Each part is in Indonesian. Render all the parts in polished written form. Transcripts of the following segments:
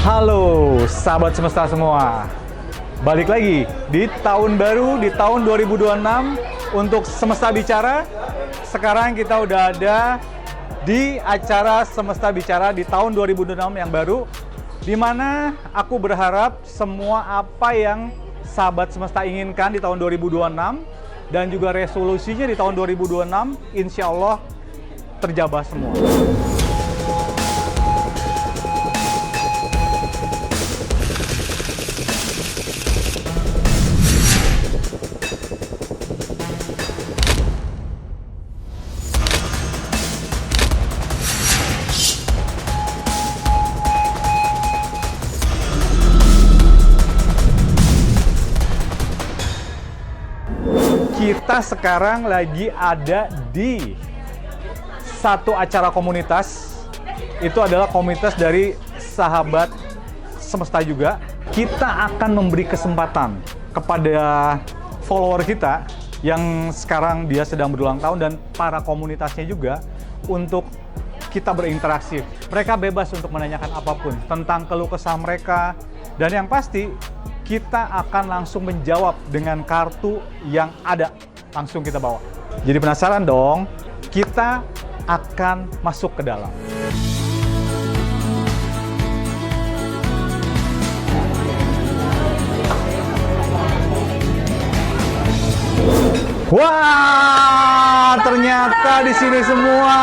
Halo sahabat semesta semua, balik lagi di tahun baru, di tahun 2026 untuk Semesta Bicara. Sekarang kita udah ada di acara Semesta Bicara di tahun 2026 yang baru, di mana aku berharap semua apa yang sahabat semesta inginkan di tahun 2026 dan juga resolusinya di tahun 2026 insya Allah terjabah semua. Kita sekarang lagi ada di satu acara komunitas. Itu adalah komunitas dari sahabat semesta juga. Kita akan memberi kesempatan kepada follower kita yang sekarang dia sedang berulang tahun dan para komunitasnya juga untuk kita berinteraksi. Mereka bebas untuk menanyakan apapun tentang keluh kesah mereka, dan yang pasti kita akan langsung menjawab dengan kartu yang ada, langsung kita bawa. Jadi penasaran dong? Kita akan masuk ke dalam. Wah, ternyata di sini semua.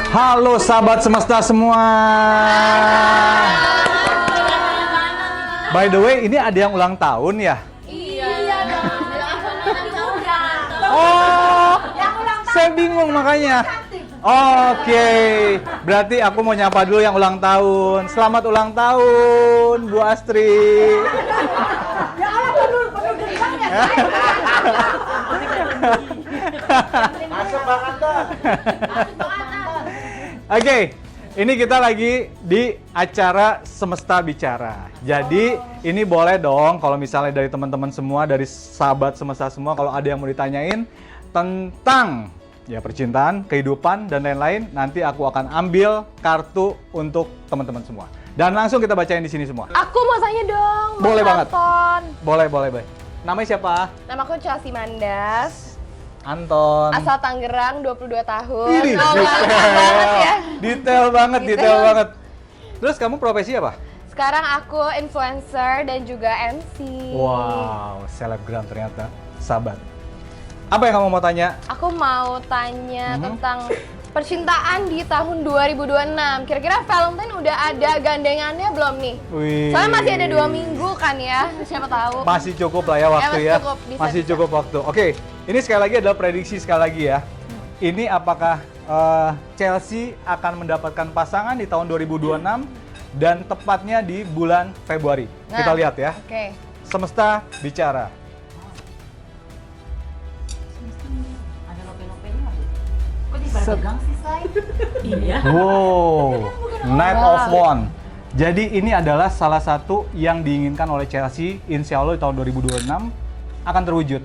Halo sahabat semesta semua. By the way, ini ada yang ulang tahun ya? Iya dong. Oh, saya bingung makanya. Oke, berarti aku mau nyapa dulu yang ulang tahun. Selamat ulang tahun, Bu Astri. Ya Allah, penuh banget. Masuk Bang Anton. Oke, ini kita lagi di acara Semesta Bicara. Jadi ini boleh dong kalau misalnya dari teman-teman semua, dari sahabat semesta semua, kalau ada yang mau ditanyain tentang ya percintaan, kehidupan, dan lain-lain, nanti aku akan ambil kartu untuk teman-teman semua. Dan langsung kita bacain di sini semua. Aku mau tanya dong, Mas Boleh banget. Anton. Boleh. Namanya siapa? Namaku Chelsea Mandas. Anton. Asal Tangerang, 22 tahun. Ih, Oh, ganteng banget ya. Detail banget. Terus kamu profesi apa? Sekarang aku influencer dan juga MC. Wow, selebgram ternyata, sahabat. Apa yang kamu mau tanya? Aku mau tanya tentang percintaan di tahun 2026. Kira-kira Valentine udah ada gandengannya belum nih? Wih. Soalnya masih ada 2 minggu kan ya, siapa tahu. Masih cukup lah ya waktu masih ya. cukup, bisa, Masih bisa. cukup waktu. Oke, ini sekali lagi adalah prediksi sekali lagi ya. Ini apakah Chelsea akan mendapatkan pasangan di tahun 2026 dan tepatnya di bulan Februari. Nah, Kita lihat ya. Oke. Semesta Bicara. Ada lope-lopenya nggak, Bu? Kok dipegang sih, Say? Iya. Wow, Knight of Wand. Jadi ini adalah salah satu yang diinginkan oleh Chelsea, insya Allah di tahun 2026 akan terwujud.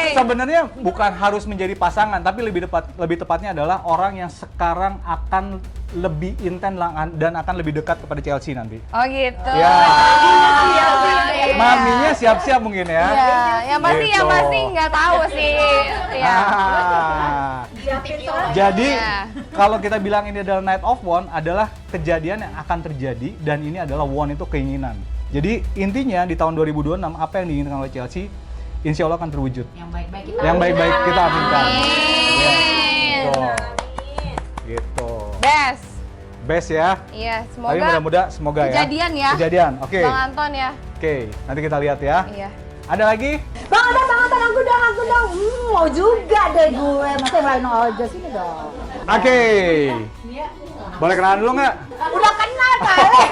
Sebenarnya bukan harus menjadi pasangan, tapi lebih tepatnya adalah orang yang sekarang akan lebih intens dan akan lebih dekat kepada Chelsea nanti. Oh gitu. Ya. Iya. Maminya siap-siap mungkin ya. Iya, yang pasti Gitu. nggak tahu sih. Iya. Ah. Jadi Iya. kalau kita bilang ini adalah Knight of Wand, adalah kejadian yang akan terjadi, dan ini adalah Wand itu keinginan. Jadi intinya di tahun 2026 apa yang diinginkan oleh Chelsea, insya Allah akan terwujud. Yang baik-baik kita. Yang baik-baik kita aminkan. Amin. Gitu. Best. Best ya. Iya, Tapi semoga mudah-mudahan semoga kejadian ya. Kejadian. Oke. Bang Anton ya. Oke, nanti kita lihat ya. Iya. Ada lagi? Bang Anton, aku dong. Mau juga deh gue. Masa yang lain aja sini dong. Oke. Boleh kenalan dulu nggak? Udah kenal kali.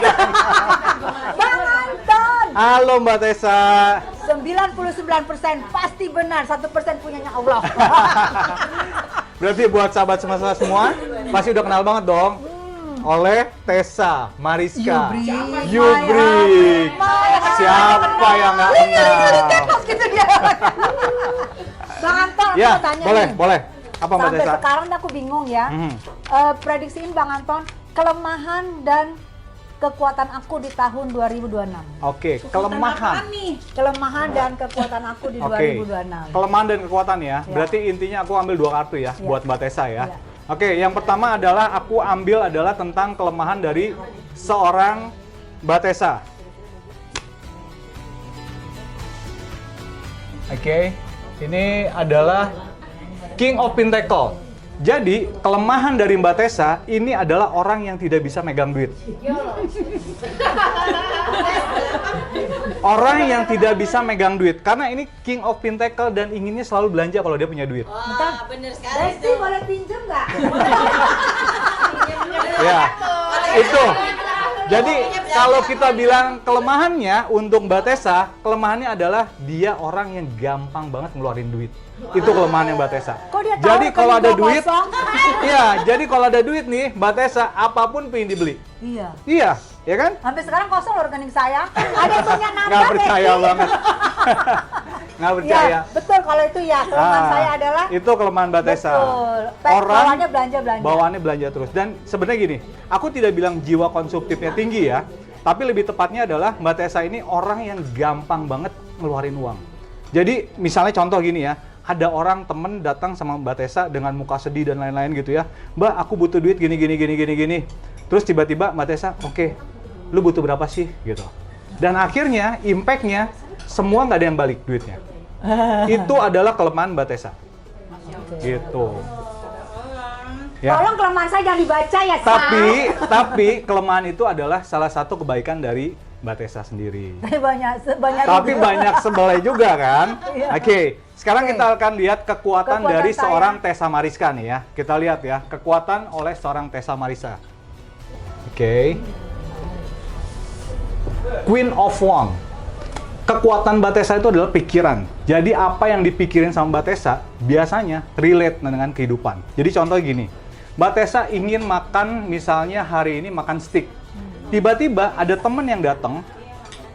Bang Anton. Halo Mbak Tessa. 99% pasti benar, 1% punyanya Allah. Berarti buat sahabat semua pasti udah kenal banget dong. Oleh Tessa Mariska Yubrik. Siapa yang nggak kenal? Gitu dia. Bang Anton, aku Ya, mau tanya boleh, nih. boleh. Apa Mbak Sampai Tessa? sekarang aku bingung ya. Mhm. Prediksiin Bang Anton, kelemahan dan kekuatan aku di tahun 2026. Oke, Kekuatan kelemahan. apa nih? Kelemahan dan kekuatan aku di Oke, 2026. kelemahan dan kekuatan ya. Ya. Berarti intinya aku ambil 2 kartu ya, Ya. buat Mbak Tessa ya. Ya. Oke, yang pertama adalah aku ambil adalah tentang kelemahan dari seorang Mbak Tessa. Oke, ini adalah King of Pentacle. Jadi, kelemahan dari Mbak Tessa ini adalah orang yang tidak bisa megang duit. Orang yang tidak bisa megang duit. Karena ini King of Pentacle dan inginnya selalu belanja kalau dia punya duit. Bentar. Bener sekali Besti boleh pinjem nggak? Ya, itu. Jadi, kalau kita bilang kelemahannya untuk Mbak Tessa, kelemahannya adalah dia orang yang gampang banget ngeluarin duit. Itu kelemahannya Mbak Tessa. Kok dia tahu Jadi kalau ada rekening gua duit, kosong? iya. Jadi kalau ada duit nih, Mbak Tessa apapun pengen dibeli. Iya. Iya, ya kan? Sampai sekarang kosong loh rekening saya. Ada yang punya nambah. Nggak percaya Besti. banget. Nggak percaya. Ya, betul kalau itu ya. Kelemahan Ah, saya adalah itu kelemahan Mbak Tessa. betul. Orang Bawaannya belanja-belanja. bawaannya belanja terus. Dan sebenarnya gini, aku tidak bilang jiwa konsumtifnya tinggi ya, tapi lebih tepatnya adalah Mbak Tessa ini orang yang gampang banget ngeluarin uang. Jadi misalnya contoh gini ya, ada orang temen datang sama Mbak Tessa dengan muka sedih dan lain-lain gitu ya. Mbak, aku butuh duit gini. Terus tiba-tiba Mbak Tessa, oke, lu butuh berapa sih? Gitu. Dan akhirnya impact-nya semua nggak ada yang balik duitnya. Itu adalah kelemahan Mbak Tessa. Gitu. Ya. Tolong kelemahan saya jangan dibaca ya, Sa. Tapi kelemahan itu adalah salah satu kebaikan dari Mbak Tessa sendiri. banyak Tapi juga. banyak sebelnya juga kan? Iya. Oke, sekarang Oke. kita akan lihat kekuatan Kekuatan dari saya. seorang Tessa Mariska nih ya. Kita lihat ya, kekuatan oleh seorang Tessa Mariska. Oke. Queen of Wand. Kekuatan Mbak Tessa itu adalah pikiran. Jadi apa yang dipikirin sama Mbak Tessa biasanya relate dengan kehidupan. Jadi contoh gini, Mbak Tessa ingin makan misalnya hari ini makan steak. Tiba-tiba ada temen yang datang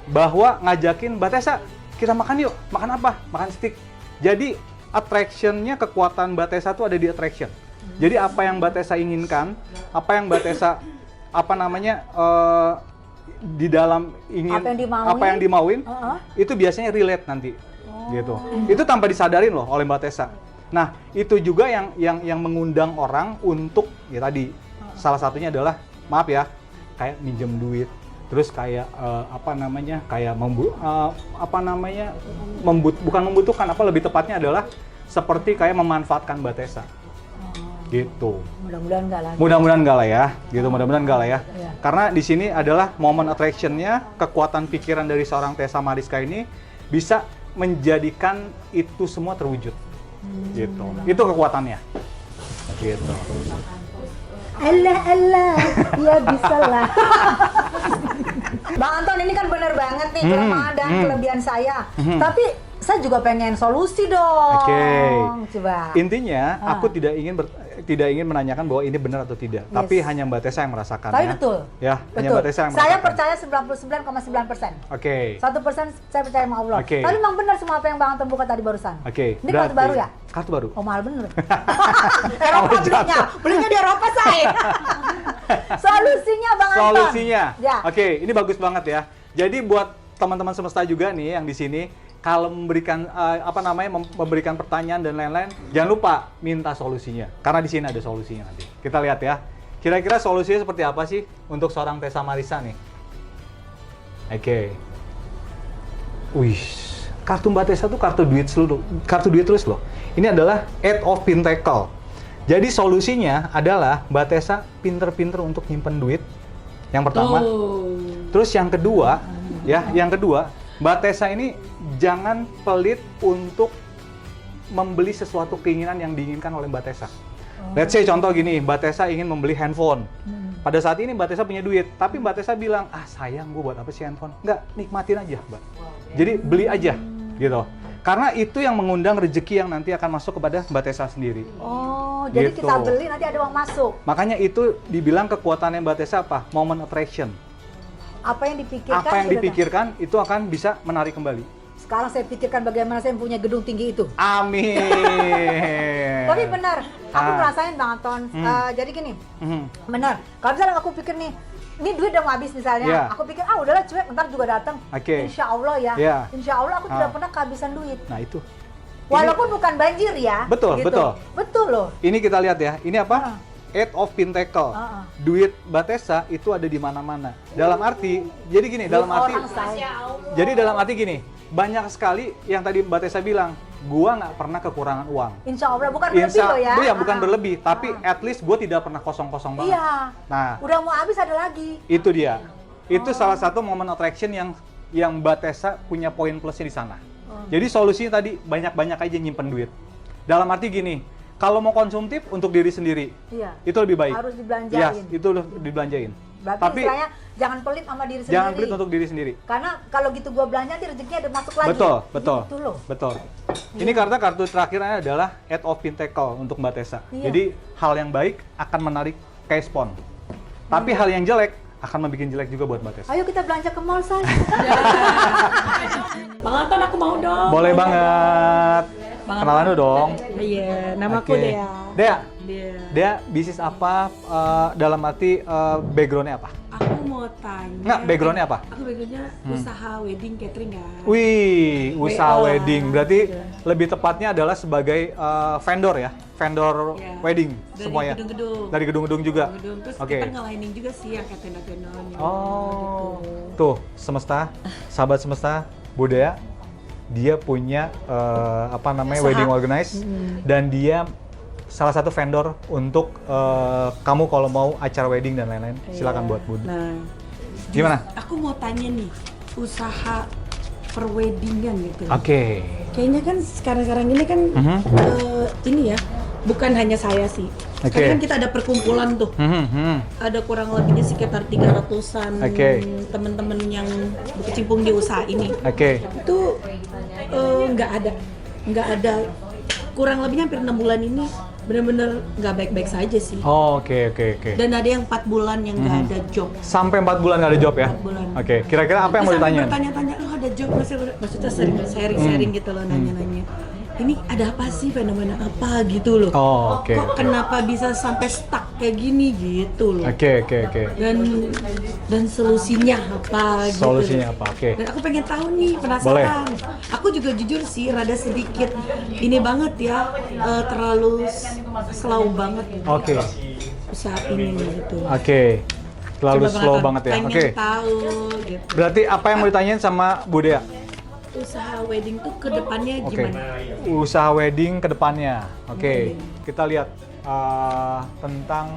bahwa ngajakin Mbak Tessa, kita makan yuk. Makan apa? Makan steak. Jadi attraction-nya, kekuatan Mbak Tessa itu ada di attraction. Jadi apa yang Mbak Tessa inginkan, apa yang Mbak Tessa di dalam ingin Apa yang dimauin. itu biasanya relate nanti gitu. Itu tanpa disadarin loh oleh Mbak Tessa. Nah, itu juga yang mengundang orang untuk ya tadi salah satunya adalah maaf ya, kayak minjem duit, terus kayak bukan membutuhkan, apa lebih tepatnya adalah seperti kayak memanfaatkan Mbak Tessa. Gitu. Mudah-mudahan enggak lagi. Mudah-mudahan enggak lah ya, gitu. Mudah-mudahan enggak lah ya. Iya. Karena di sini adalah momen attraction-nya, kekuatan pikiran dari seorang Tessa Mariska ini bisa menjadikan itu semua terwujud. Gitu. Itu kekuatannya. Gitu. Allah, ya bisa lah. Bang Anton, ini kan bener banget nih kelemahan dan kelebihan saya. Tapi saya juga pengen solusi dong. Oke. Coba. Intinya, aku tidak ingin menanyakan bahwa ini benar atau tidak, tapi hanya Mbak Tessa yang merasakan. Tapi ya. betul. Ya, hanya Betul. Mbak Tessa yang Saya merasakan. percaya 99,9%. Oke. 1% saya percaya sama Allah. Oke. Tapi memang benar semua apa yang Bang Anton buka tadi barusan. Oke. Ini kartu baru ya? Kartu baru. Oh, mahal bener. Eropa belinya di Eropa saya. Solusinya Bang Anton. Solusinya. Ya. Oke, ini bagus banget ya. Jadi buat teman-teman semesta juga nih yang di sini, kalau memberikan memberikan pertanyaan dan lain-lain, jangan lupa minta solusinya. Karena di sini ada solusinya nanti. Kita lihat ya. Kira-kira solusinya seperti apa sih untuk seorang Tessa Mariska nih? Oke. Wih, kartu Mbak Tessa tuh kartu duit terus loh. Ini adalah Eight of Pentacle. Jadi solusinya adalah Mbak Tessa pinter-pinter untuk nyimpen duit. Yang pertama. Terus yang kedua, Mbak Tessa ini jangan pelit untuk membeli sesuatu keinginan yang diinginkan oleh Mbak Tessa. Let's say contoh gini, Mbak Tessa ingin membeli handphone. Pada saat ini Mbak Tessa punya duit, tapi Mbak Tessa bilang, sayang gue buat apa sih handphone? Enggak, nikmatin aja Mbak. Jadi beli aja, gitu. Karena itu yang mengundang rezeki yang nanti akan masuk kepada Mbak Tessa sendiri. Oh, jadi Gitu. kita beli nanti ada uang masuk. Makanya itu dibilang kekuatannya Mbak Tessa apa? Moment attraction. Apa yang dipikirkan? Apa yang sudah dipikirkan itu akan bisa menarik kembali. Sekarang saya pikirkan bagaimana saya punya gedung tinggi itu. Amin. Tapi benar, aku Ah. ngerasain Bang Anton. Jadi gini, Mhm. benar. Kalau misalnya aku pikir nih, ini duit udah mau habis misalnya, Iya. aku pikir udahlah cuek, ntar juga datang. Oke. Insya Allah ya. Iya. Insya Allah aku Ah. tidak pernah kehabisan duit. Nah itu. Walaupun bukan banjir ya. Betul, betul. Betul loh. Ini kita lihat ya. Ini apa? Ah. Aid of Pintacle. Ah. Duit Batesa itu ada di mana-mana. Dalam arti, jadi gini, dalam arti, Orang saya. jadi dalam arti gini, banyak sekali yang tadi Batesa bilang, gua nggak pernah kekurangan uang. Insya Allah bukan berlebih loh ya. Iya, bukan Ah. berlebih, tapi at least gua tidak pernah kosong-kosong banget. Iya. Nah, Udah mau habis ada lagi. itu dia. Itu salah satu momen attraction yang Batesa punya poin plusnya di sana. Jadi solusinya tadi banyak-banyak aja nyimpen duit. Dalam arti gini, kalau mau konsumtif untuk diri sendiri, Iya. itu lebih baik. Harus dibelanjain. Yes, itu dibelanjain. Berarti Tapi istilahnya jangan pelit sama diri sendiri. jangan pelit untuk diri sendiri. Karena kalau gitu gua belanja nanti rezekinya ada masuk lagi. Betul, betul. Gitu loh. Betul. Ini kartu terakhirnya adalah Aid of Pintacle untuk Mbak Tessa. Iya. Jadi hal yang baik akan menarik cash pon. Tapi hal yang jelek akan membuat jelek juga buat Mbak Tessa. Ayo kita belanja ke mall, Say. Bang Anton aku mau dong. Boleh banget. Kenalan dulu dong. Iya, nama aku Oke. Dea. Dea, Dea. Dea bisnis apa? Dalam arti backgroundnya apa? Aku mau tanya. Nggak, backgroundnya apa? Aku backgroundnya usaha wedding catering kan. Wih, usaha WO. wedding. Berarti Iya. lebih tepatnya adalah sebagai vendor ya, vendor Iya. wedding Dari semuanya. gedung-gedung. Dari gedung-gedung juga. Gedung. Terus Oke. kita ngelainin juga sih yang kayak tenda-tendanya. Oh, gitu. tuh semesta, sahabat semesta, Budaya, dia punya apa namanya Usaha. wedding organize dan dia salah satu vendor untuk kamu kalau mau acara wedding dan lain-lain. Silakan Iya. buat Bud. Nah, Gimana? aku mau tanya nih, usaha perweddingan gitu. Oke. Kayaknya kan sekarang-sekarang ini kan Mhm. ini ya, bukan hanya saya sih. Oke. Sekarang kan kita ada perkumpulan tuh. Ada kurang lebihnya sekitar 300-an Oke. teman-teman yang berkecimpung di usaha ini. Oke. Itu nggak ada kurang lebihnya hampir 6 bulan ini benar-benar nggak baik-baik saja sih. Oh, oke. Dan ada yang 4 bulan yang nggak ada job. Sampai 4 bulan nggak ada job ya? 4 bulan. Oke. Kira-kira apa yang mau Terus sampai ditanya? bertanya-tanya, oh ada job, maksudnya sharing-sharing gitu loh, nanya-nanya. Ini ada apa sih, fenomena apa gitu loh. Oh, oke. Kok kenapa bisa sampai stuck kayak gini gitu loh. Oke. Dan solusinya apa gitu. Solusinya apa? Oke. Dan aku pengen tahu nih, penasaran. Aku juga jujur sih rada sedikit ini banget ya, terlalu slow banget Oke. usaha ini gitu. Oke. Terlalu Coba slow Bang Anton, banget ya. pengen Oke. tahu gitu. Berarti apa yang mau ditanyain sama Budaya? Usaha wedding tuh ke depannya Oke. gimana? Usaha wedding ke depannya. Oke. Wedding. Kita lihat tentang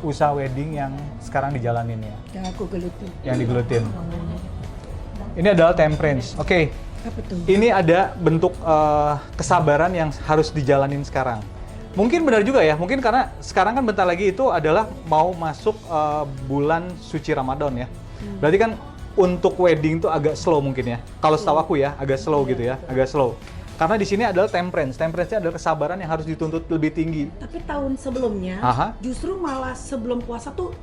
usaha wedding yang sekarang dijalanin ya, Yang aku geluti. yang digelutin. Ini adalah temperance. Oke. Apa tuh? Ini ada bentuk kesabaran yang harus dijalanin sekarang. Mungkin benar juga ya, mungkin karena sekarang kan bentar lagi itu adalah mau masuk bulan suci Ramadan ya. Berarti kan untuk wedding itu agak slow mungkin ya. Kalau setahu aku ya, agak slow gitu ya, agak slow. Karena di sini adalah temperance. Temperance-nya adalah kesabaran yang harus dituntut lebih tinggi. Tapi tahun sebelumnya, Aha. justru malah sebelum puasa tuh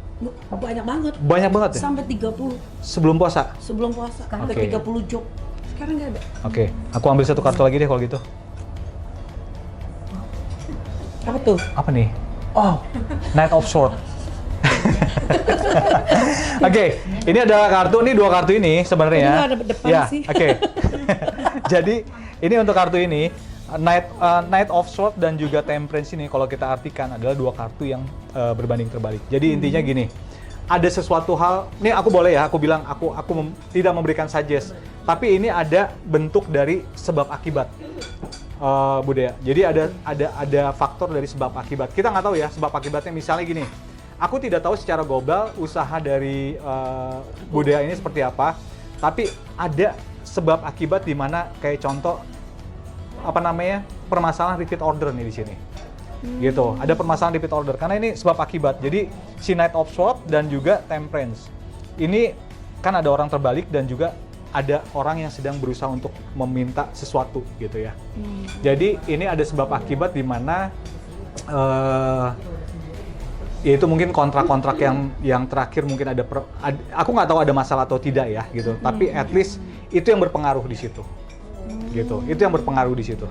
banyak banget. Banyak banget ya? Sampai 30 Sebelum puasa? sebelum puasa. Sampai Oke. 30 job. Sekarang nggak ada. Oke, aku ambil satu kartu lagi deh kalau gitu. Apa tuh? Apa nih? Oh, Knight of Swords. Oke, ini adalah kartu, ini dua kartu ini sebenarnya. Ini nggak ada depan Ya, sih. oke. Jadi ini untuk kartu ini Knight of Swords dan juga Temperance ini kalau kita artikan adalah dua kartu yang berbanding terbalik. Jadi intinya gini, ada sesuatu hal, ini aku boleh ya, aku bilang aku tidak memberikan suggest, tapi ini ada bentuk dari sebab akibat. Budaya. Jadi ada faktor dari sebab akibat. Kita nggak tahu ya sebab akibatnya. Misalnya gini, aku tidak tahu secara global usaha dari budaya ini seperti apa, tapi ada sebab akibat di mana kayak contoh apa namanya permasalahan repeat order nih di sini. Gitu. Ada permasalahan repeat order karena ini sebab akibat. Jadi si Knight of Swords dan juga Temperance. Ini kan ada orang terbalik dan juga ada orang yang sedang berusaha untuk meminta sesuatu gitu ya. Jadi ini ada sebab akibat di mana ya itu mungkin kontrak-kontrak yang terakhir mungkin aku nggak tahu ada masalah atau tidak ya gitu. Tapi at least itu yang berpengaruh di situ. Gitu. Itu yang berpengaruh di situ.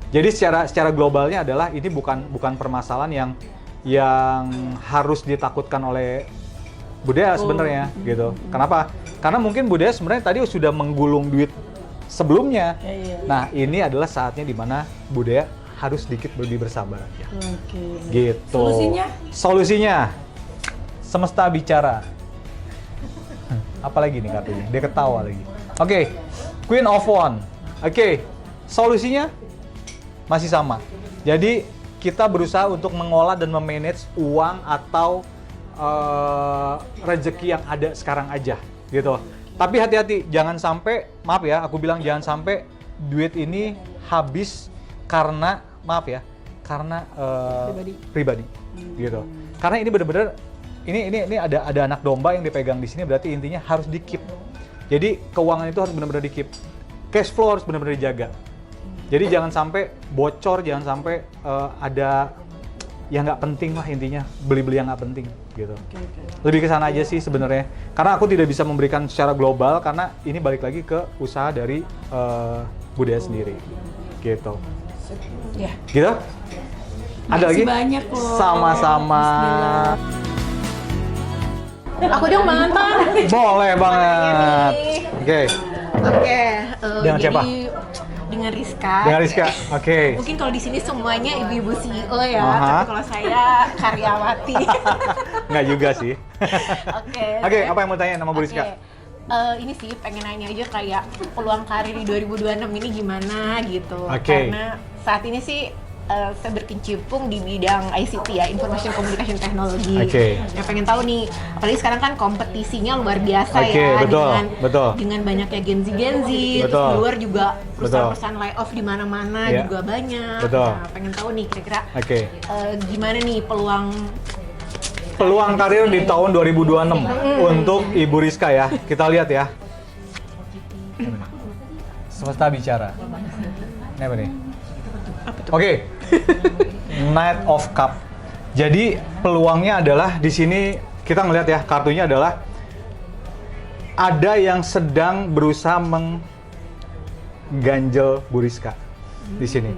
Jadi secara globalnya adalah ini bukan permasalahan yang harus ditakutkan oleh budaya sebenarnya gitu. Kenapa? Karena mungkin budaya sebenarnya tadi sudah menggulung duit sebelumnya. Nah, ini adalah saatnya di mana budaya harus sedikit lebih bersabar aja. Gitu. Solusinya semesta bicara. Apalagi nih kartunya? Dia ketawa lagi. Oke, Queen of Wands. Oke, solusinya masih sama. Jadi kita berusaha untuk mengolah dan memanage uang atau rezeki yang ada sekarang aja, gitu. Tapi hati-hati, jangan sampai, maaf ya, aku bilang jangan sampai duit ini habis karena, maaf ya, karena pribadi, gitu. Karena ini benar-benar, ini ada anak domba yang dipegang di sini, berarti intinya harus di-keep. Jadi keuangan itu harus benar-benar di-keep. Cash flow harus benar-benar dijaga. Jadi jangan sampai bocor, jangan sampai ada yang nggak penting lah intinya, beli-beli yang nggak penting gitu. Lebih ke sana aja sih sebenarnya. Karena aku tidak bisa memberikan secara global karena ini balik lagi ke usaha dari budaya sendiri, gitu. Ya. Gitu? Ada lagi? Banyak loh. Sama-sama. Aku dong Bang Anton. Boleh banget. Oke. Dengan siapa? Dengan Rizka. Dengan Rizka. Oke. Mungkin kalau di sini semuanya ibu-ibu CEO ya, Aha. tapi kalau saya karyawati. Nggak juga sih. Oke, apa yang mau tanya nama Bu Rizka? Ini sih pengen nanya aja kayak peluang karir di 2026 ini gimana gitu. Oke. Karena saat ini sih saya berkecimpung di bidang ICT ya, Information Communication Technology. Oke. Yang pengen tahu nih, apalagi sekarang kan kompetisinya luar biasa Oke, ya, betul. dengan banyaknya Gen Z, terus Betul. di luar juga perusahaan-perusahaan layoff di mana-mana Iya. juga banyak. Betul. Nah, pengen tahu nih kira-kira Oke. gimana nih Peluang karir di tahun 2026 untuk Ibu Rizka ya. Kita lihat ya. Semesta bicara. Ini apa nih? Oke. Knight of Cup. Jadi peluangnya adalah di sini kita ngelihat ya, kartunya adalah ada yang sedang berusaha mengganjel Bu Rizka di sini.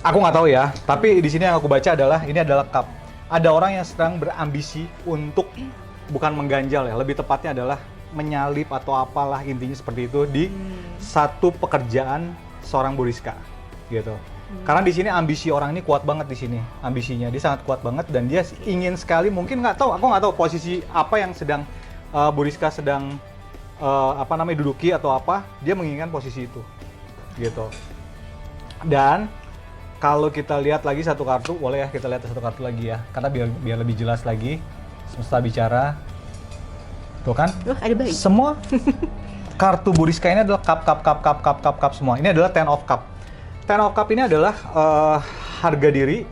Aku nggak tahu ya, tapi di sini yang aku baca adalah ini adalah cup. Ada orang yang sedang berambisi untuk bukan mengganjal ya, lebih tepatnya adalah menyalip atau apalah intinya seperti itu di satu pekerjaan seorang Bu Rizka gitu. Karena di sini ambisi orang ini kuat banget di sini, ambisinya dia sangat kuat banget dan dia ingin sekali, mungkin nggak tahu, aku nggak tahu posisi apa yang sedang Bu Rizka sedang duduki atau apa, dia menginginkan posisi itu gitu. Dan kalau kita lihat lagi satu kartu, boleh ya kita lihat satu kartu lagi ya, karena biar lebih jelas lagi. Semesta bicara, tuh kan? ada bayi. Semua kartu Bu Rizka ini adalah cup semua. Ini adalah Ten of Cup. Ten of Cup ini adalah harga diri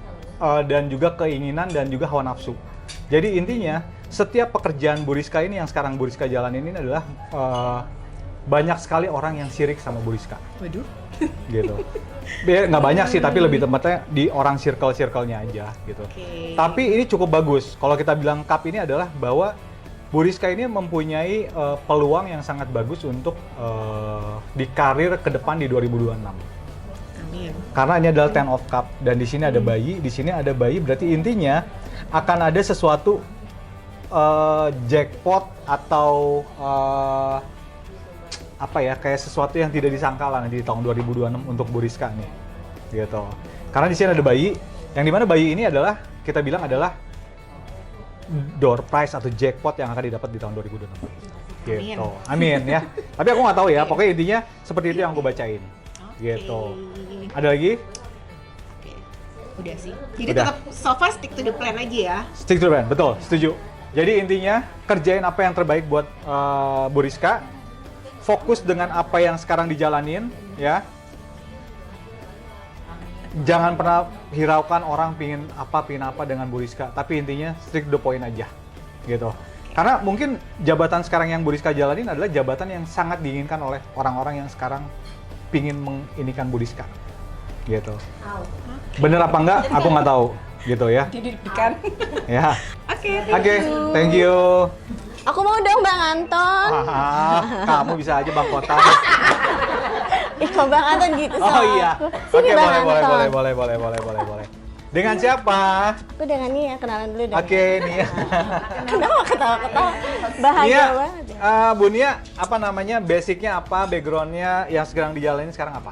dan juga keinginan dan juga hawa nafsu. Jadi intinya setiap pekerjaan Bu Rizka ini yang sekarang Bu Rizka jalanin ini adalah banyak sekali orang yang sirik sama Bu Rizka. Waduh. Gitu. Nggak banyak sih, tapi lebih tepatnya di orang circle-nya aja gitu. Okay. Tapi ini cukup bagus. Kalau kita bilang cup ini adalah bahwa Bu Rizka ini mempunyai peluang yang sangat bagus untuk di karir ke depan di 2026. Amin. Karena ini adalah Ten of Cup dan di sini ada bayi, di sini ada bayi, berarti intinya akan ada sesuatu jackpot atau kayak sesuatu yang tidak disangka lah nanti di tahun 2026 untuk Bu Rizka nih, gitu. Karena di sini ada bayi, yang dimana bayi ini adalah kita bilang adalah door prize atau jackpot yang akan didapat di tahun 2026. Gitu. Amin ya. Tapi aku nggak tahu ya, pokoknya intinya seperti itu yang aku bacain. Gitu. Ada lagi? Oke. Udah sih. Jadi Udah. tetap so far stick to the plan aja ya. Stick to the plan, betul, setuju. Jadi intinya kerjain apa yang terbaik buat Bu Rizka. Fokus dengan apa yang sekarang dijalanin, ya. Jangan pernah hiraukan orang pingin apa dengan Bu Rizka. Tapi intinya stick to the point aja, gitu. Karena mungkin jabatan sekarang yang Bu Rizka jalanin adalah jabatan yang sangat diinginkan oleh orang-orang yang sekarang pingin menginikan Bu Rizka, gitu. Bener apa enggak? Aku nggak tahu, gitu ya. Jadi deg-degan. Ya. Oke, Oke, thank you. Aku mau dong Bang Anton. Kamu bisa aja Bang Kota. Ih, kok Bang Anton gitu sama Oh iya. aku. Sini Bang Anton. boleh. Dengan siapa? Aku dengan Nia, kenalan dulu dong. Oke, Nia. Kenapa ketawa-ketawa? Bahagia Nia, banget. Bu Nia, apa namanya, basicnya apa, backgroundnya yang sedang dijalani sekarang apa?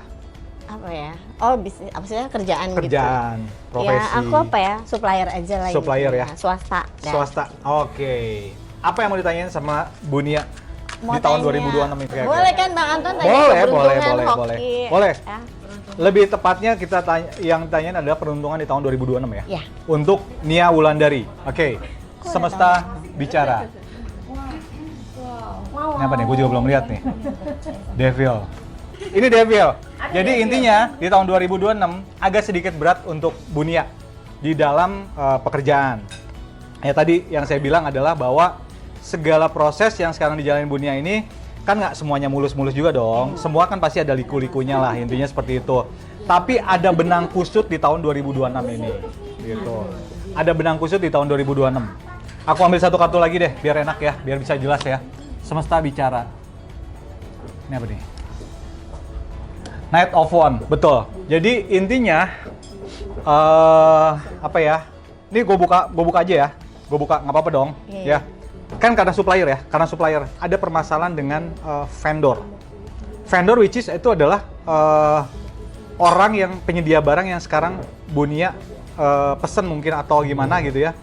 Apa ya? Oh, bisnis, maksudnya kerjaan gitu. Kerjaan, profesi. Ya, aku apa ya? Supplier aja lah. Supplier gitu. ya? Swasta. Dah. Swasta, oke. Apa yang mau ditanyain sama Bu Nia Mau di tahun tanya. 2026 ini kira-kira? Boleh kan Bang Anton tanya Boleh, keberuntungan boleh. hoki. Boleh. Ya. Lebih tepatnya kita tanya, yang tanyain adalah peruntungan di tahun 2026 ya? Ya. Untuk Nia Wulandari. Oke, semesta bicara. Ini apa nih? Gue juga belum lihat nih. Devil. Ini Devil. Jadi intinya di tahun 2026 agak sedikit berat untuk Bu Nia di dalam pekerjaan. Ya tadi yang saya bilang adalah bahwa segala proses yang sekarang dijalani Bu Nia ini kan nggak semuanya mulus-mulus juga dong. Semua kan pasti ada liku-likunya lah, intinya seperti itu. Tapi ada benang kusut di tahun 2026 ini. Gitu. Ada benang kusut di tahun 2026. Aku ambil satu kartu lagi deh, biar enak ya, biar bisa jelas ya. Semesta bicara. Ini apa nih? Knight of Wands, betul. Jadi intinya, apa ya? Ini gue buka aja ya. Gue buka, nggak apa-apa dong, ya. Kan karena supplier ya, karena supplier ada permasalahan dengan vendor. Vendor which is itu adalah orang yang penyedia barang yang sekarang Bu Nia pesen mungkin atau gimana gitu ya.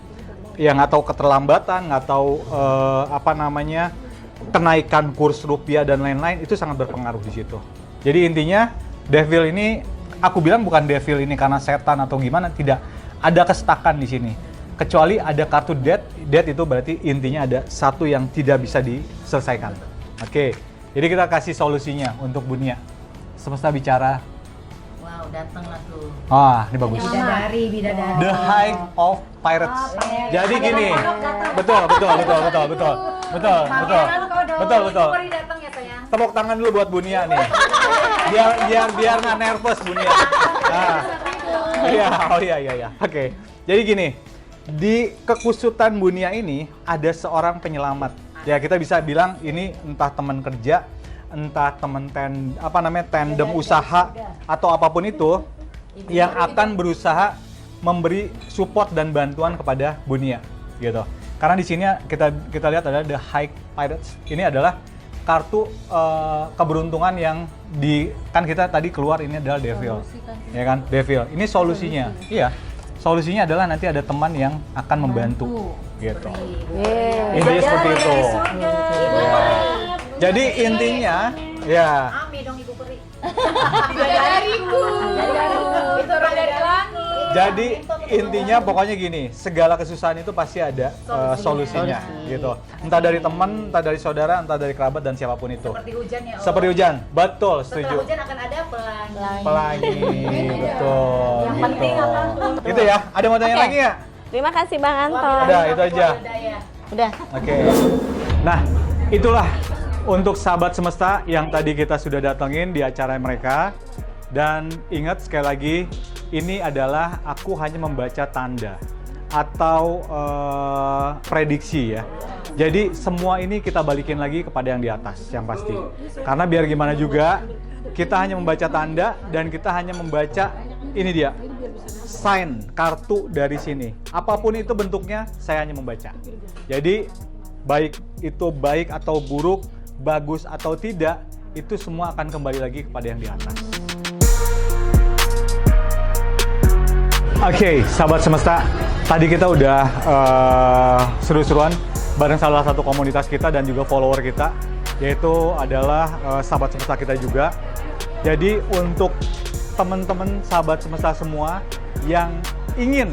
Ya nggak tahu keterlambatan, nggak tahu apa namanya kenaikan kurs rupiah dan lain-lain, itu sangat berpengaruh di situ. Jadi intinya devil ini, aku bilang bukan devil ini karena setan atau gimana, tidak. Ada kesetakan di sini. Kecuali ada kartu death itu berarti intinya ada satu yang tidak bisa diselesaikan. Oke, jadi kita kasih solusinya untuk Bu Nia. Semesta bicara. Wow, datanglah tuh. Ini bagus. Bidadari. The High of Pirates. Jadi gini, betul. Datang ya sayang. Tepuk tangan dulu buat Bu Nia nih. Biar nggak nervous Bu Nia. Iya. Oke. Jadi gini, di kekusutan Bu Nia ini ada seorang penyelamat. Ya kita bisa bilang ini entah teman kerja, entah teman tandem usaha atau apapun itu yang akan berusaha memberi support dan bantuan kepada Bu Nia gitu. Karena di sini kita lihat adalah The High Pirates. Ini adalah kartu keberuntungan yang kan kita tadi keluar, ini adalah Devil. Ya kan? Devil. Ini solusinya. Iya. Solusinya adalah nanti ada teman yang akan membantu gitu. Intinya seperti itu. Ya. Jadi intinya ya. Ami dong Ibu Peri. Bidadariku. Itu orang dari langit. Jadi intinya pokoknya gini, segala kesusahan itu pasti ada solusinya gitu. Entah dari teman, entah dari saudara, entah dari kerabat dan siapapun itu. Seperti hujan ya. Seperti hujan, betul, setuju. Setelah hujan akan ada pelangi. Pelangi, betul. Yang gitu. penting apa? Itu ya, ada mau tanya lagi ya? Terima kasih Bang Anton. Udah, itu aja. Udah. Oke. Nah, itulah untuk sahabat semesta yang tadi kita sudah datengin di acara mereka. Dan ingat sekali lagi, ini adalah aku hanya membaca tanda atau prediksi ya. Jadi semua ini kita balikin lagi kepada yang di atas, yang pasti. Karena biar gimana juga, kita hanya membaca tanda dan kita hanya membaca, ini dia, sign, kartu dari sini. Apapun itu bentuknya, saya hanya membaca. Jadi, baik itu baik atau buruk, bagus atau tidak, itu semua akan kembali lagi kepada yang di atas. Oke, sahabat semesta, tadi kita udah seru-seruan bareng salah satu komunitas kita dan juga follower kita, yaitu adalah sahabat semesta kita juga. Jadi untuk teman-teman sahabat semesta semua yang ingin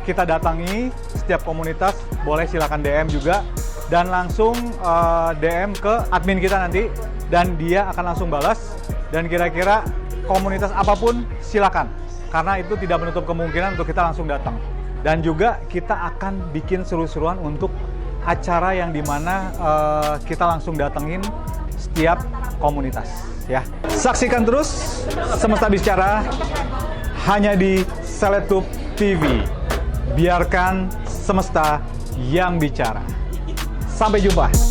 kita datangi setiap komunitas, boleh silakan DM juga dan langsung DM ke admin kita nanti dan dia akan langsung balas, dan kira-kira komunitas apapun silakan. Karena itu tidak menutup kemungkinan untuk kita langsung datang. Dan juga kita akan bikin seru-seruan untuk acara yang dimana kita langsung datengin setiap komunitas. Ya, saksikan terus Semesta Bicara hanya di Seletube TV. Biarkan semesta yang bicara. Sampai jumpa.